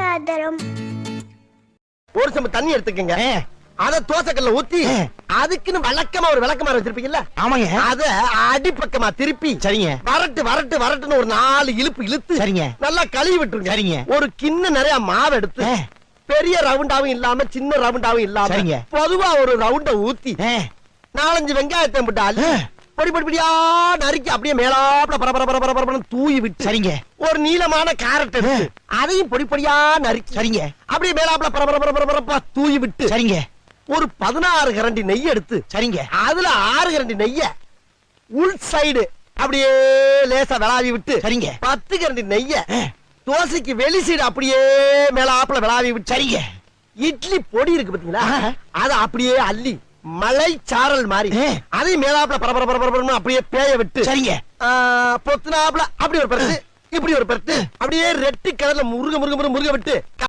பொருளாதாரம். ஒரு சம்பு தண்ணி எடுத்துக்கங்க. அத தோசைக்கல்ல ஊத்தி அதுக்குன்னு வழக்கமா ஒரு விளக்கமாறு வச்சிருப்பீங்கல்ல? ஆமாங்க. அத அடிப்பக்கமா திருப்பி சரிங்க. வரட்டு வரட்டு வரட்டுன்னு ஒரு 4 இழுப்பு இழுத்து சரிங்க. நல்லா கழுவி விட்டுருங்க. சரிங்க. ஒரு கிண்ண நிறைய மாவு எடுத்து பெரிய ரவுண்டாவும் இல்லாம சின்ன ரவுண்டாவும் இல்லாம சரிங்க. பொதுவா ஒரு ரவுண்ட ஊத்தி 4-5 வெங்காயத்தை போட்டு அள்ளி பொடி பொடி பொடியா நறுக்கி அப்படியே மேலாப்ல பரபரன்னு தூவி விட்டு சரிங்க. ஒரு நீளமான கேரட் எடுத்து அதையும் பொடி பொடியா நறுக்கி சரிங்க. அப்படியே மேலாப்ல பரபரப்பா தூவி விட்டு சரிங்க. ஒரு 16 கரண்டி நெய் எடுத்து சரிங்க. அதுல 6 கரண்டி நெய்ய உள் சைடு அப்படியே லேசா விளாவி விட்டு சரிங்க. 10 கரண்டி நெய்ய தோசைக்கு வெளி சைடு அப்படியே மேலாப்ல விளாவி விட்டு சரிங்க. இட்லி பொடி இருக்கு பாத்தீங்களா? அத அப்படியே அள்ளி மலை சாரல் மாதிரி அதை மேலாப்ல பரபரன்னு அப்படியே பேய விட்டு சரிங்க. பொத்துனாப்ல அப்படி ஒரு பருத்து இப்படி ஒரு பருத்து அப்படியே ரெட்டி கலர்ல முருக விட்டு